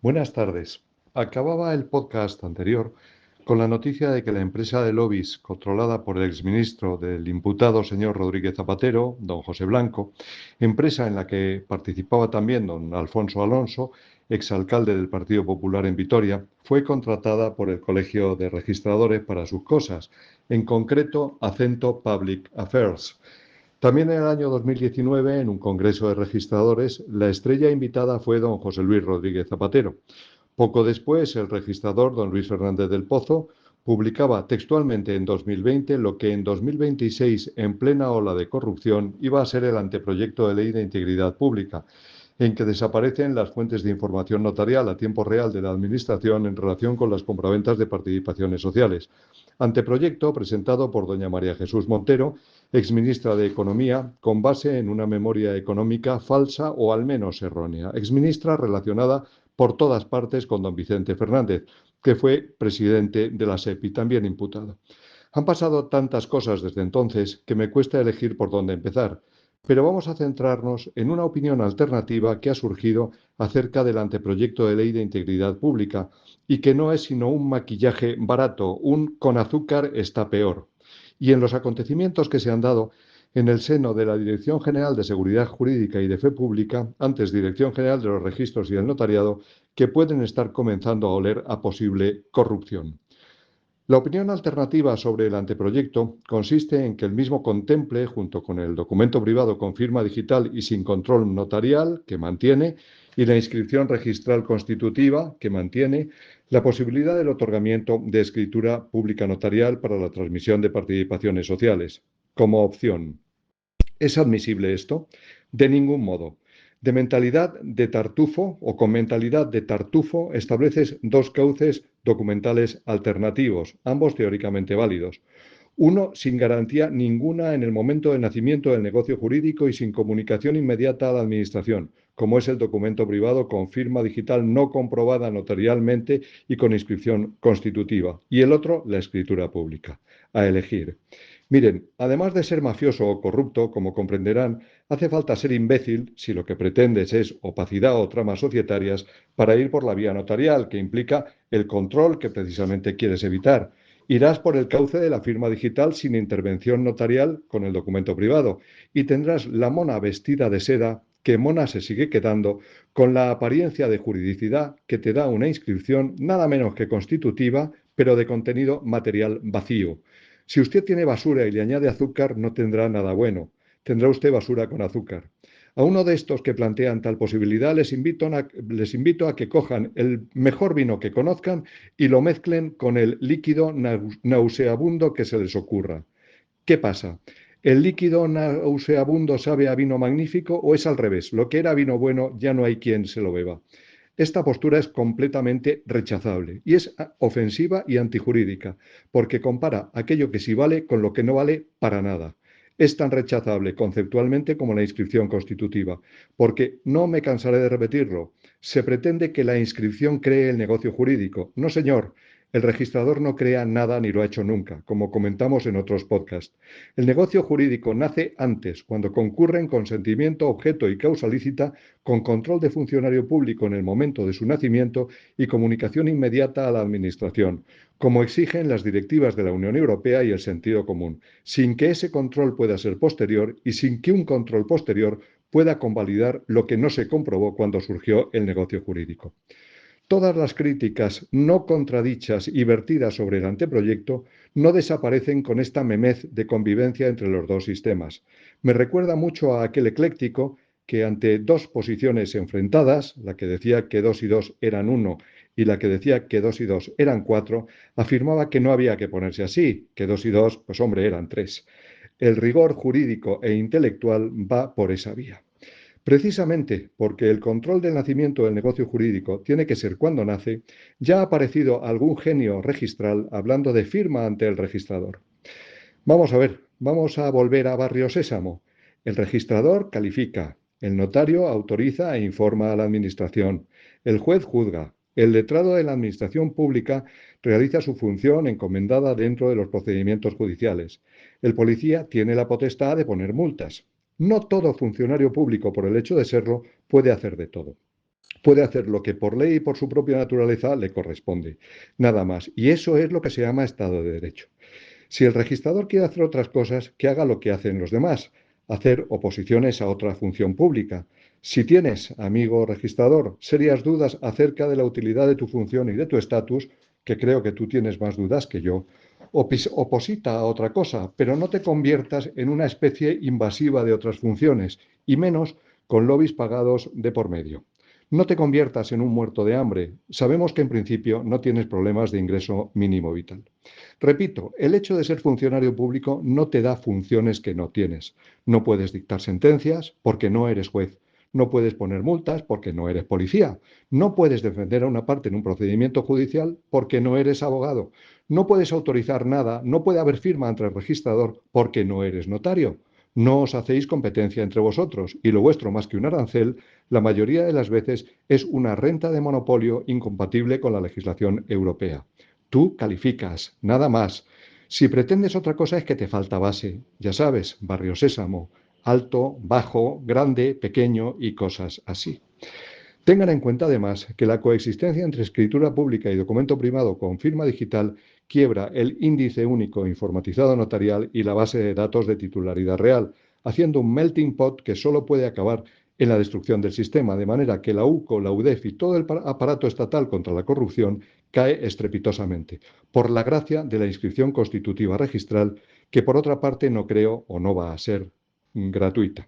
Buenas tardes. Acababa el podcast anterior con la noticia de que la empresa de lobbies controlada por el exministro del imputado señor Rodríguez Zapatero, don José Blanco, empresa en la que participaba también don Alfonso Alonso, exalcalde del Partido Popular en Vitoria, fue contratada por el Colegio de Registradores para sus cosas, en concreto Acento Public Affairs. También en el año 2019, en un congreso de registradores, la estrella invitada fue don José Luis Rodríguez Zapatero. Poco después, el registrador, don Luis Fernández del Pozo, publicaba textualmente en 2020 lo que en 2026, en plena ola de corrupción, iba a ser el anteproyecto de ley de integridad pública, en que desaparecen las fuentes de información notarial a tiempo real de la Administración en relación con las compraventas de participaciones sociales. Anteproyecto presentado por doña María Jesús Montero, exministra de Economía, con base en una memoria económica falsa o al menos errónea. Exministra relacionada por todas partes con don Vicente Fernández, que fue presidente de la SEPI, también imputado. Han pasado tantas cosas desde entonces que me cuesta elegir por dónde empezar, pero vamos a centrarnos en una opinión alternativa que ha surgido acerca del anteproyecto de ley de integridad pública y que no es sino un maquillaje barato, un con azúcar está peor. Y en los acontecimientos que se han dado en el seno de la Dirección General de Seguridad Jurídica y de Fe Pública, antes Dirección General de los Registros y el Notariado, que pueden estar comenzando a oler a posible corrupción. La opinión alternativa sobre el anteproyecto consiste en que el mismo contemple, junto con el documento privado con firma digital y sin control notarial, que mantiene, y la inscripción registral constitutiva, que mantiene, la posibilidad del otorgamiento de escritura pública notarial para la transmisión de participaciones sociales, como opción. ¿Es admisible esto? De ningún modo. De mentalidad de tartufo o con mentalidad de tartufo estableces dos cauces documentales alternativos, ambos teóricamente válidos. Uno sin garantía ninguna en el momento de nacimiento del negocio jurídico y sin comunicación inmediata a la Administración, como es el documento privado con firma digital no comprobada notarialmente y con inscripción constitutiva. Y el otro, la escritura pública. A elegir. Miren, además de ser mafioso o corrupto, como comprenderán, hace falta ser imbécil si lo que pretendes es opacidad o tramas societarias para ir por la vía notarial, que implica el control que precisamente quieres evitar. Irás por el cauce de la firma digital sin intervención notarial con el documento privado y tendrás la mona vestida de seda que mona se sigue quedando con la apariencia de juridicidad que te da una inscripción nada menos que constitutiva, pero de contenido material vacío. Si usted tiene basura y le añade azúcar, no tendrá nada bueno. Tendrá usted basura con azúcar. A uno de estos que plantean tal posibilidad les invito a que cojan el mejor vino que conozcan y lo mezclen con el líquido nauseabundo que se les ocurra. ¿Qué pasa? ¿El líquido nauseabundo sabe a vino magnífico o es al revés? Lo que era vino bueno ya no hay quien se lo beba. Esta postura es completamente rechazable y es ofensiva y antijurídica, porque compara aquello que sí vale con lo que no vale para nada. Es tan rechazable conceptualmente como la inscripción constitutiva, porque no me cansaré de repetirlo. Se pretende que la inscripción cree el negocio jurídico. No, señor. El registrador no crea nada ni lo ha hecho nunca, como comentamos en otros podcasts. El negocio jurídico nace antes, cuando concurren consentimiento, objeto y causa lícita, con control de funcionario público en el momento de su nacimiento y comunicación inmediata a la Administración, como exigen las directivas de la Unión Europea y el sentido común, sin que ese control pueda ser posterior y sin que un control posterior pueda convalidar lo que no se comprobó cuando surgió el negocio jurídico. Todas las críticas no contradichas y vertidas sobre el anteproyecto no desaparecen con esta memez de convivencia entre los dos sistemas. Me recuerda mucho a aquel ecléctico que ante dos posiciones enfrentadas, la que decía que 2 y 2 eran 1 y la que decía que 2 y 2 eran 4, afirmaba que no había que ponerse así, que 2 y 2, pues hombre, eran 3. El rigor jurídico e intelectual va por esa vía. Precisamente porque el control del nacimiento del negocio jurídico tiene que ser cuando nace, ya ha aparecido algún genio registral hablando de firma ante el registrador. Vamos a ver, vamos a volver a Barrio Sésamo. El registrador califica, el notario autoriza e informa a la Administración, el juez juzga, el letrado de la Administración Pública realiza su función encomendada dentro de los procedimientos judiciales. El policía tiene la potestad de poner multas. No todo funcionario público, por el hecho de serlo, puede hacer de todo. Puede hacer lo que por ley y por su propia naturaleza le corresponde, nada más. Y eso es lo que se llama Estado de Derecho. Si el registrador quiere hacer otras cosas, que haga lo que hacen los demás, hacer oposiciones a otra función pública. Si tienes, amigo registrador, serias dudas acerca de la utilidad de tu función y de tu estatus, que creo que tú tienes más dudas que yo, oposita a otra cosa, pero no te conviertas en una especie invasiva de otras funciones, y menos con lobbies pagados de por medio. No te conviertas en un muerto de hambre. Sabemos que en principio no tienes problemas de ingreso mínimo vital. Repito, el hecho de ser funcionario público no te da funciones que no tienes. No puedes dictar sentencias porque no eres juez. No puedes poner multas porque no eres policía. No puedes defender a una parte en un procedimiento judicial porque no eres abogado. No puedes autorizar nada, no puede haber firma ante el registrador porque no eres notario. No os hacéis competencia entre vosotros y lo vuestro, más que un arancel, la mayoría de las veces es una renta de monopolio incompatible con la legislación europea. Tú calificas, nada más. Si pretendes otra cosa es que te falta base. Ya sabes, barrio Sésamo, alto, bajo, grande, pequeño y cosas así. Tengan en cuenta además que la coexistencia entre escritura pública y documento privado con firma digital quiebra el índice único informatizado notarial y la base de datos de titularidad real, haciendo un melting pot que solo puede acabar en la destrucción del sistema, de manera que la UCO, la UDEF y todo el aparato estatal contra la corrupción cae estrepitosamente, por la gracia de la inscripción constitutiva registral, que por otra parte no creo o no va a ser gratuita.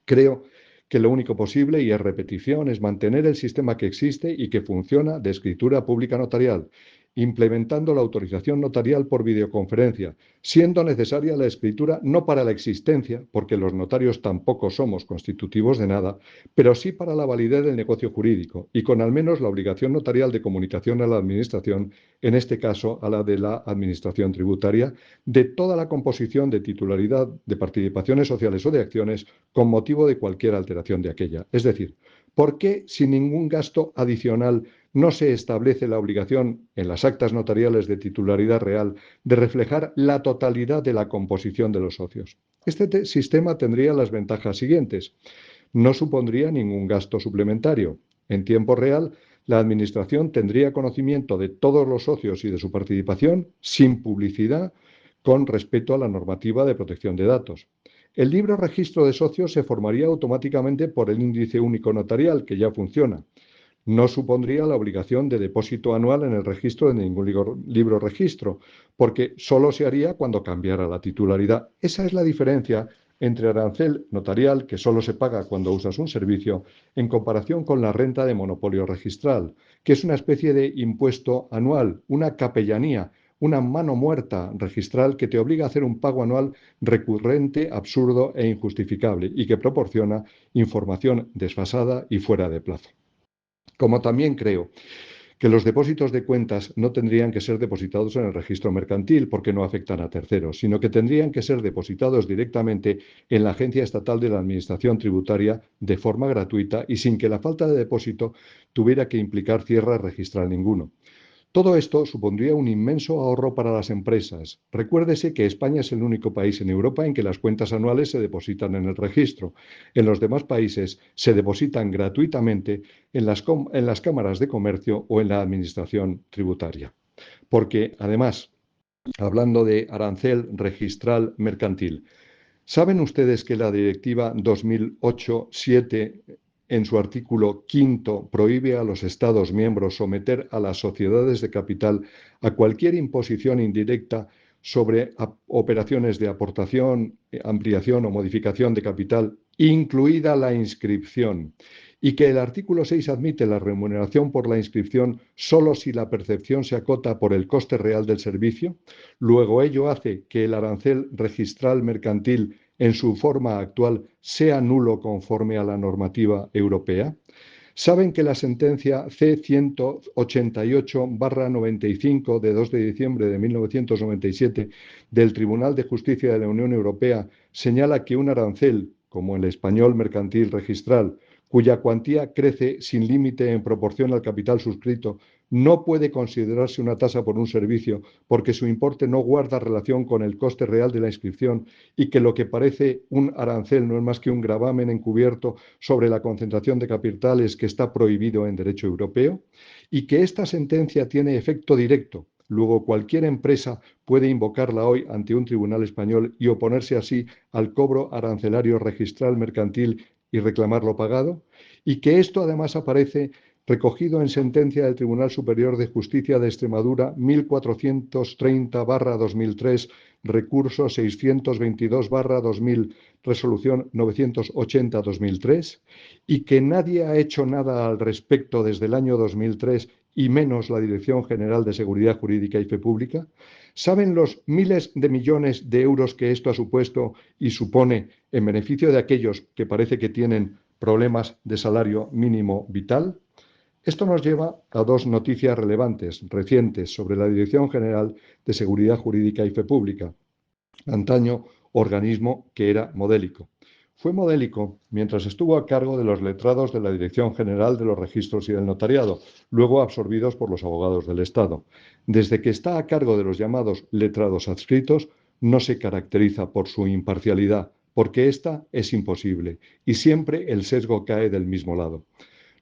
Creo que lo único posible, y es repetición, es mantener el sistema que existe y que funciona de escritura pública notarial, implementando la autorización notarial por videoconferencia, siendo necesaria la escritura no para la existencia, porque los notarios tampoco somos constitutivos de nada, pero sí para la validez del negocio jurídico y con al menos la obligación notarial de comunicación a la Administración, en este caso a la de la Administración tributaria, de toda la composición de titularidad de participaciones sociales o de acciones con motivo de cualquier alteración de aquella. Es decir, ¿por qué sin ningún gasto adicional no se establece la obligación en las actas notariales de titularidad real de reflejar la totalidad de la composición de los socios? Este sistema tendría las ventajas siguientes. No supondría ningún gasto suplementario. En tiempo real, la Administración tendría conocimiento de todos los socios y de su participación sin publicidad, con respeto a la normativa de protección de datos. El libro registro de socios se formaría automáticamente por el índice único notarial, que ya funciona. No supondría la obligación de depósito anual en el registro de ningún libro registro, porque solo se haría cuando cambiara la titularidad. Esa es la diferencia entre arancel notarial, que solo se paga cuando usas un servicio, en comparación con la renta de monopolio registral, que es una especie de impuesto anual, una capellanía, una mano muerta registral que te obliga a hacer un pago anual recurrente, absurdo e injustificable y que proporciona información desfasada y fuera de plazo. Como también creo que los depósitos de cuentas no tendrían que ser depositados en el registro mercantil porque no afectan a terceros, sino que tendrían que ser depositados directamente en la Agencia Estatal de la Administración Tributaria de forma gratuita y sin que la falta de depósito tuviera que implicar cierre registral ninguno. Todo esto supondría un inmenso ahorro para las empresas. Recuérdese que España es el único país en Europa en que las cuentas anuales se depositan en el registro. En los demás países se depositan gratuitamente en las cámaras de comercio o en la administración tributaria. Porque, además, hablando de arancel registral mercantil, ¿saben ustedes que la Directiva 2008/7 en su artículo quinto prohíbe a los Estados miembros someter a las sociedades de capital a cualquier imposición indirecta sobre operaciones de aportación, ampliación o modificación de capital, incluida la inscripción? Y que el artículo 6 admite la remuneración por la inscripción solo si la percepción se acota por el coste real del servicio. Luego ello hace que el arancel registral mercantil en su forma actual sea nulo conforme a la normativa europea. ¿Saben que la sentencia C-188/95 de 2 de diciembre de 1997 del Tribunal de Justicia de la Unión Europea señala que un arancel, como el español mercantil registral, cuya cuantía crece sin límite en proporción al capital suscrito, no puede considerarse una tasa por un servicio porque su importe no guarda relación con el coste real de la inscripción y que lo que parece un arancel no es más que un gravamen encubierto sobre la concentración de capitales que está prohibido en derecho europeo, y que esta sentencia tiene efecto directo. Luego, cualquier empresa puede invocarla hoy ante un tribunal español y oponerse así al cobro arancelario registral mercantil y reclamar lo pagado, y que esto además aparece recogido en sentencia del Tribunal Superior de Justicia de Extremadura 1430/2003, recurso 622/2000, resolución 980/2003, y que nadie ha hecho nada al respecto desde el año 2003 y menos la Dirección General de Seguridad Jurídica y Fe Pública. ¿Saben los miles de millones de euros que esto ha supuesto y supone en beneficio de aquellos que parece que tienen problemas de salario mínimo vital? Esto nos lleva a dos noticias relevantes, recientes, sobre la Dirección General de Seguridad Jurídica y Fe Pública, antaño organismo que era modélico. Fue modélico mientras estuvo a cargo de los letrados de la Dirección General de los Registros y del Notariado, luego absorbidos por los abogados del Estado. Desde que está a cargo de los llamados letrados adscritos, no se caracteriza por su imparcialidad, porque esta es imposible, y siempre el sesgo cae del mismo lado.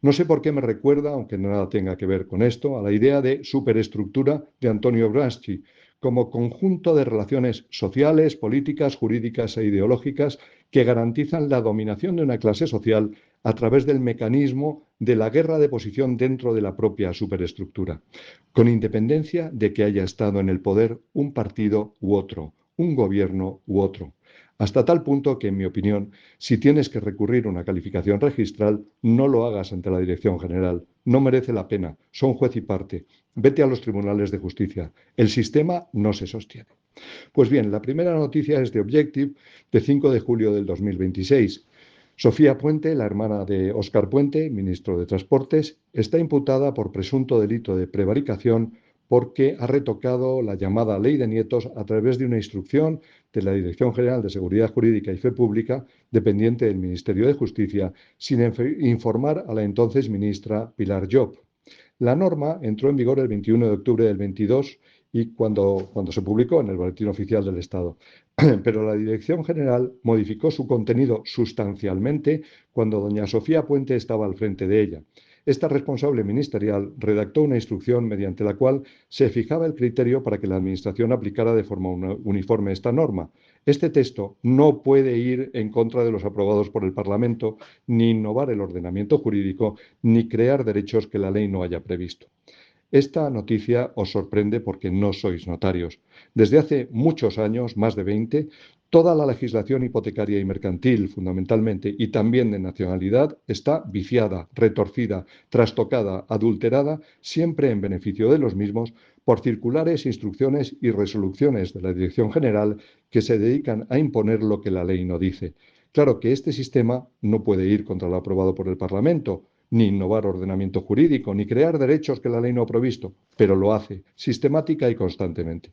No sé por qué me recuerda, aunque nada tenga que ver con esto, a la idea de superestructura de Antonio Gramsci, como conjunto de relaciones sociales, políticas, jurídicas e ideológicas que garantizan la dominación de una clase social a través del mecanismo de la guerra de posición dentro de la propia superestructura, con independencia de que haya estado en el poder un partido u otro, un gobierno u otro. Hasta tal punto que, en mi opinión, si tienes que recurrir a una calificación registral, no lo hagas ante la Dirección General. No merece la pena. Son juez y parte. Vete a los tribunales de justicia. El sistema no se sostiene. Pues bien, la primera noticia es de Objective, de 5 de julio del 2026. Sofía Puente, la hermana de Óscar Puente, ministro de Transportes, está imputada por presunto delito de prevaricación porque ha retocado la llamada Ley de Nietos a través de una instrucción de la Dirección General de Seguridad Jurídica y Fe Pública, dependiente del Ministerio de Justicia, sin informar a la entonces ministra Pilar Llop. La norma entró en vigor el 21 de octubre del 22 y cuando se publicó en el Boletín Oficial del Estado. Pero la Dirección General modificó su contenido sustancialmente cuando doña Sofía Puente estaba al frente de ella. Esta responsable ministerial redactó una instrucción mediante la cual se fijaba el criterio para que la Administración aplicara de forma uniforme esta norma. Este texto no puede ir en contra de los aprobados por el Parlamento, ni innovar el ordenamiento jurídico, ni crear derechos que la ley no haya previsto. Esta noticia os sorprende porque no sois notarios. Desde hace muchos años, más de 20, toda la legislación hipotecaria y mercantil, fundamentalmente, y también de nacionalidad, está viciada, retorcida, trastocada, adulterada, siempre en beneficio de los mismos, por circulares, instrucciones y resoluciones de la Dirección General que se dedican a imponer lo que la ley no dice. Claro que este sistema no puede ir contra lo aprobado por el Parlamento, ni innovar ordenamiento jurídico, ni crear derechos que la ley no ha provisto, pero lo hace sistemática y constantemente.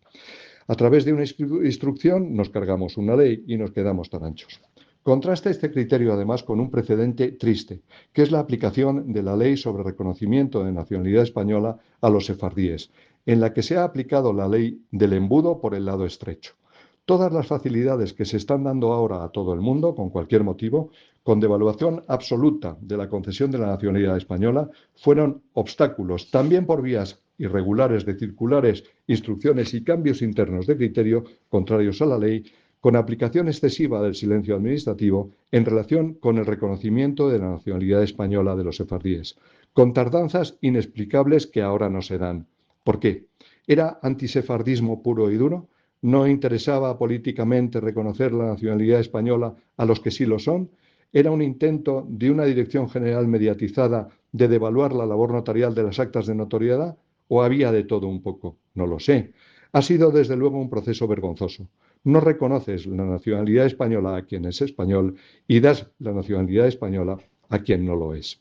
A través de una instrucción nos cargamos una ley y nos quedamos tan anchos. Contrasta este criterio además con un precedente triste, que es la aplicación de la Ley sobre Reconocimiento de Nacionalidad Española a los sefardíes, en la que se ha aplicado la ley del embudo por el lado estrecho. Todas las facilidades que se están dando ahora a todo el mundo, con cualquier motivo, con devaluación absoluta de la concesión de la nacionalidad española, fueron obstáculos, también por vías irregulares de circulares, instrucciones y cambios internos de criterio contrarios a la ley, con aplicación excesiva del silencio administrativo en relación con el reconocimiento de la nacionalidad española de los sefardíes, con tardanzas inexplicables que ahora no se dan. ¿Por qué? ¿Era antisefardismo puro y duro? ¿No interesaba políticamente reconocer la nacionalidad española a los que sí lo son? ¿Era un intento de una dirección general mediatizada de devaluar la labor notarial de las actas de notoriedad? ¿O había de todo un poco? No lo sé. Ha sido desde luego un proceso vergonzoso. No reconoces la nacionalidad española a quien es español y das la nacionalidad española a quien no lo es.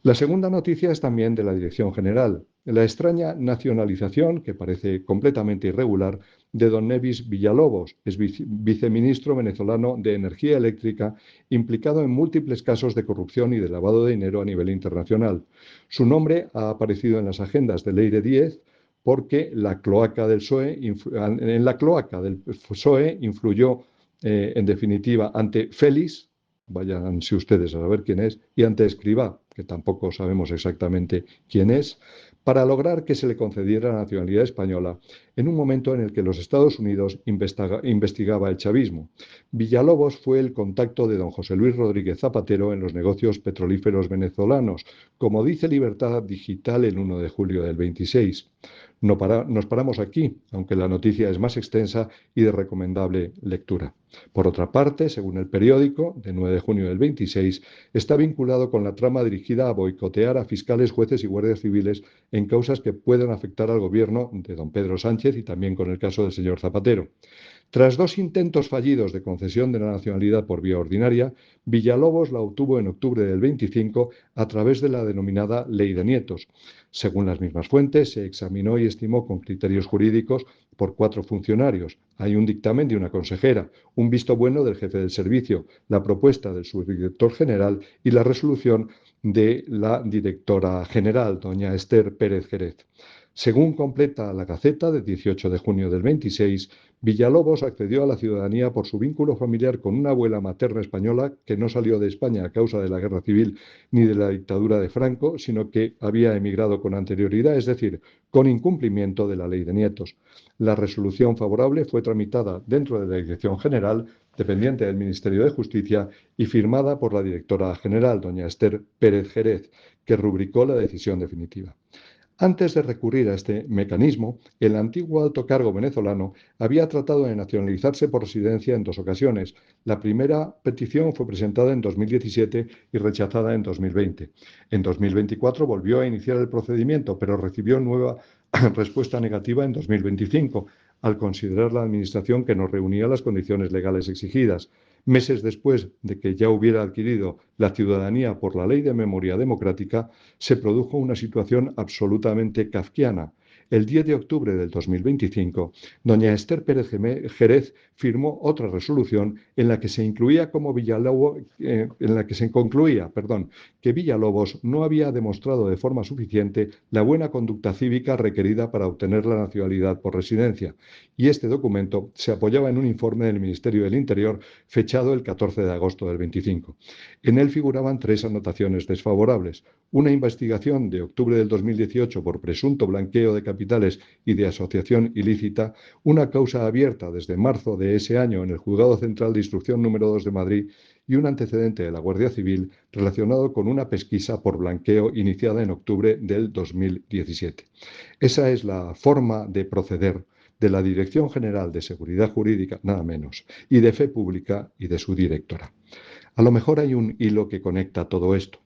La segunda noticia es también de la Dirección General. La extraña nacionalización, que parece completamente irregular, de don Nevis Villalobos, es viceministro venezolano de Energía Eléctrica, implicado en múltiples casos de corrupción y de lavado de dinero a nivel internacional. Su nombre ha aparecido en las agendas de Leire 10 porque la cloaca del PSOE, en la cloaca del PSOE influyó, en definitiva, ante Félix, váyanse ustedes a saber quién es, y ante Escrivá, que tampoco sabemos exactamente quién es, para lograr que se le concediera la nacionalidad española en un momento en el que los Estados Unidos investigaba el chavismo. Villalobos fue el contacto de don José Luis Rodríguez Zapatero en los negocios petrolíferos venezolanos, como dice Libertad Digital el 1 de julio del 26. Nos paramos aquí, aunque la noticia es más extensa y de recomendable lectura. Por otra parte, según el periódico, de 9 de junio del 26, está vinculado con la trama dirigida a boicotear a fiscales, jueces y guardias civiles en causas que puedan afectar al gobierno de don Pedro Sánchez y también con el caso del señor Zapatero. Tras dos intentos fallidos de concesión de la nacionalidad por vía ordinaria, Villalobos la obtuvo en octubre del 25 a través de la denominada Ley de Nietos. Según las mismas fuentes, se examinó y estimó con criterios jurídicos por 4 funcionarios. Hay un dictamen de una consejera, un visto bueno del jefe del servicio, la propuesta del subdirector general y la resolución de la directora general, doña Esther Pérez Jerez. Según completa la Gaceta de 18 de junio del 26, Villalobos accedió a la ciudadanía por su vínculo familiar con una abuela materna española que no salió de España a causa de la guerra civil ni de la dictadura de Franco, sino que había emigrado con anterioridad, es decir, con incumplimiento de la ley de nietos. La resolución favorable fue tramitada dentro de la Dirección General, dependiente del Ministerio de Justicia, y firmada por la directora general, doña Esther Pérez Jerez, que rubricó la decisión definitiva. Antes de recurrir a este mecanismo, el antiguo alto cargo venezolano había tratado de nacionalizarse por residencia en 2 ocasiones. La primera petición fue presentada en 2017 y rechazada en 2020. En 2024 volvió a iniciar el procedimiento, pero recibió nueva respuesta negativa en 2025, al considerar la Administración que no reunía las condiciones legales exigidas. Meses después de que ya hubiera adquirido la ciudadanía por la Ley de Memoria Democrática, se produjo una situación absolutamente kafkiana. El 10 de octubre del 2025, doña Esther Pérez Jerez firmó otra resolución en la que se incluía que Villalobos no había demostrado de forma suficiente la buena conducta cívica requerida para obtener la nacionalidad por residencia. Y este documento se apoyaba en un informe del Ministerio del Interior fechado el 14 de agosto del 25. En él figuraban 3 anotaciones desfavorables: una investigación de octubre del 2018 por presunto blanqueo de capitales y de asociación ilícita, una causa abierta desde marzo de ese año en el Juzgado Central de Instrucción número 2 de Madrid y un antecedente de la Guardia Civil relacionado con una pesquisa por blanqueo iniciada en octubre del 2017. Esa es la forma de proceder de la Dirección General de Seguridad Jurídica, nada menos, y de Fe Pública y de su directora. A lo mejor hay un hilo que conecta todo esto.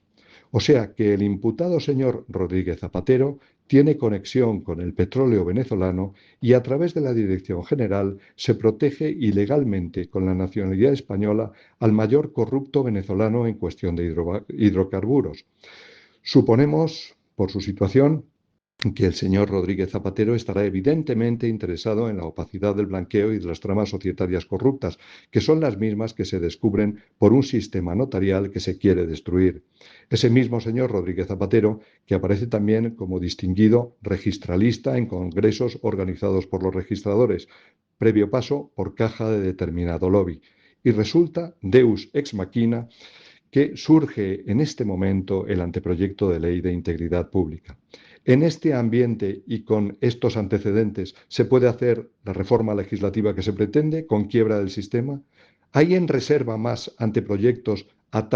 O sea que el imputado señor Rodríguez Zapatero tiene conexión con el petróleo venezolano y a través de la Dirección General se protege ilegalmente con la nacionalidad española al mayor corrupto venezolano en cuestión de hidrocarburos. Suponemos, por su situación, que el señor Rodríguez Zapatero estará evidentemente interesado en la opacidad del blanqueo y de las tramas societarias corruptas, que son las mismas que se descubren por un sistema notarial que se quiere destruir. Ese mismo señor Rodríguez Zapatero, que aparece también como distinguido registralista en congresos organizados por los registradores, previo paso por caja de determinado lobby. Y resulta, deus ex machina, que surge en este momento el anteproyecto de ley de integridad pública. En este ambiente y con estos antecedentes, ¿se puede hacer la reforma legislativa que se pretende con quiebra del sistema? ¿Hay en reserva más anteproyectos